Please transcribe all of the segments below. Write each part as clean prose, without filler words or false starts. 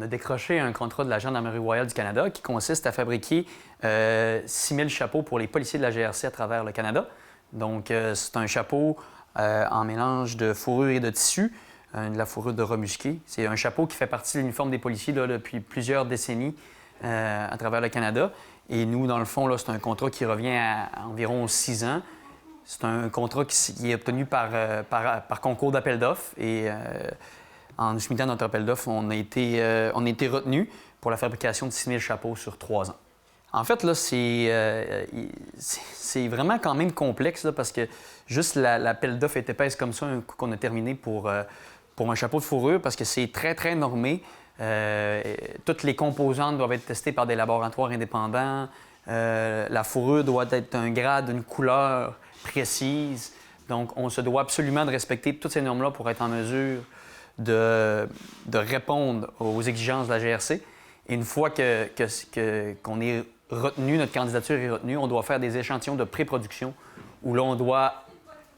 a décroché un contrat de la Gendarmerie royale du Canada qui consiste à fabriquer 6 000 chapeaux pour les policiers de la GRC à travers le Canada. Donc, c'est un chapeau en mélange de fourrure et de tissu, de la fourrure de rat musqué. C'est un chapeau qui fait partie de l'uniforme des policiers là, depuis plusieurs décennies à travers le Canada. Et nous, dans le fond, là, c'est un contrat qui revient à environ 6 ans. C'est un contrat qui est obtenu par concours d'appel d'offres. Et en nous soumettant notre appel d'offres, on a été retenu pour la fabrication de 6 000 chapeaux sur 3 ans. En fait, là, c'est vraiment quand même complexe là, parce que juste l'appel d'offres est épaisse comme ça qu'on a terminé pour un chapeau de fourrure parce que c'est très, très normé. Toutes les composantes doivent être testées par des laboratoires indépendants. La fourrure doit être un grade, une couleur précise. Donc, on se doit absolument de respecter toutes ces normes-là pour être en mesure de répondre aux exigences de la GRC. Et une fois qu'on est retenu, notre candidature est retenue, on doit faire des échantillons de pré-production où là, on doit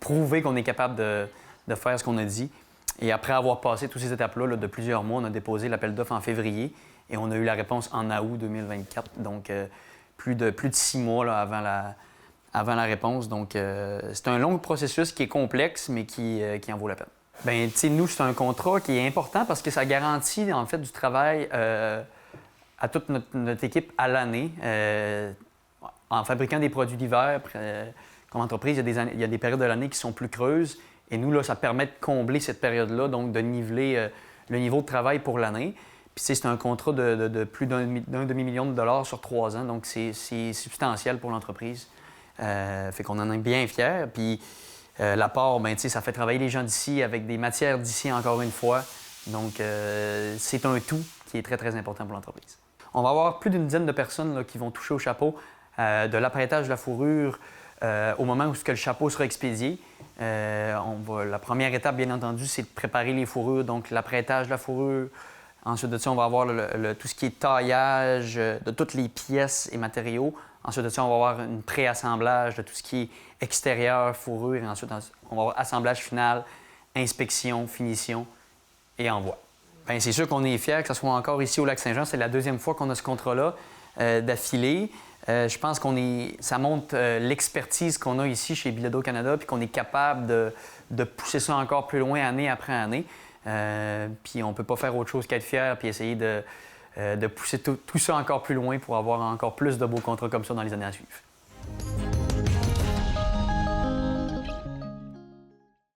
prouver qu'on est capable de faire ce qu'on a dit. Et après avoir passé toutes ces étapes-là là, de plusieurs mois, on a déposé l'appel d'offres en février et on a eu la réponse en août 2024. Donc, plus de 6 mois là, avant la réponse. Donc, c'est un long processus qui est complexe, mais qui en vaut la peine. Bien, tu sais, nous, c'est un contrat qui est important parce que ça garantit, en fait, du travail à toute notre équipe à l'année. En fabriquant des produits d'hiver, comme entreprise, il y a des périodes de l'année qui sont plus creuses. Et nous, là, ça permet de combler cette période-là, donc de niveler le niveau de travail pour l'année. Puis, c'est un contrat de plus d'un demi-million de dollars sur 3 ans, donc c'est substantiel pour l'entreprise. Fait qu'on en est bien fiers. Puis, l'apport, bien, ça fait travailler les gens d'ici avec des matières d'ici encore une fois. Donc, c'est un tout qui est très, très important pour l'entreprise. On va avoir plus d'une dizaine de personnes là, qui vont toucher au chapeau, de l'apprêtage de la fourrure au moment où le chapeau sera expédié. La première étape, bien entendu, c'est de préparer les fourrures, donc l'apprêtage de la fourrure. Ensuite de ça, on va avoir tout ce qui est taillage de toutes les pièces et matériaux. Ensuite de ça, on va avoir un pré-assemblage de tout ce qui est extérieur, fourrure. Et ensuite, on va avoir assemblage final, inspection, finition et envoi. Bien, c'est sûr qu'on est fiers que ce soit encore ici au Lac-Saint-Jean. C'est la deuxième fois qu'on a ce contrat-là d'affilée. Je pense ça montre l'expertise qu'on a ici chez Bilodeau Canada puis qu'on est capable de pousser ça encore plus loin année après année. Puis on ne peut pas faire autre chose qu'être fier puis essayer de pousser tout ça encore plus loin pour avoir encore plus de beaux contrats comme ça dans les années à suivre.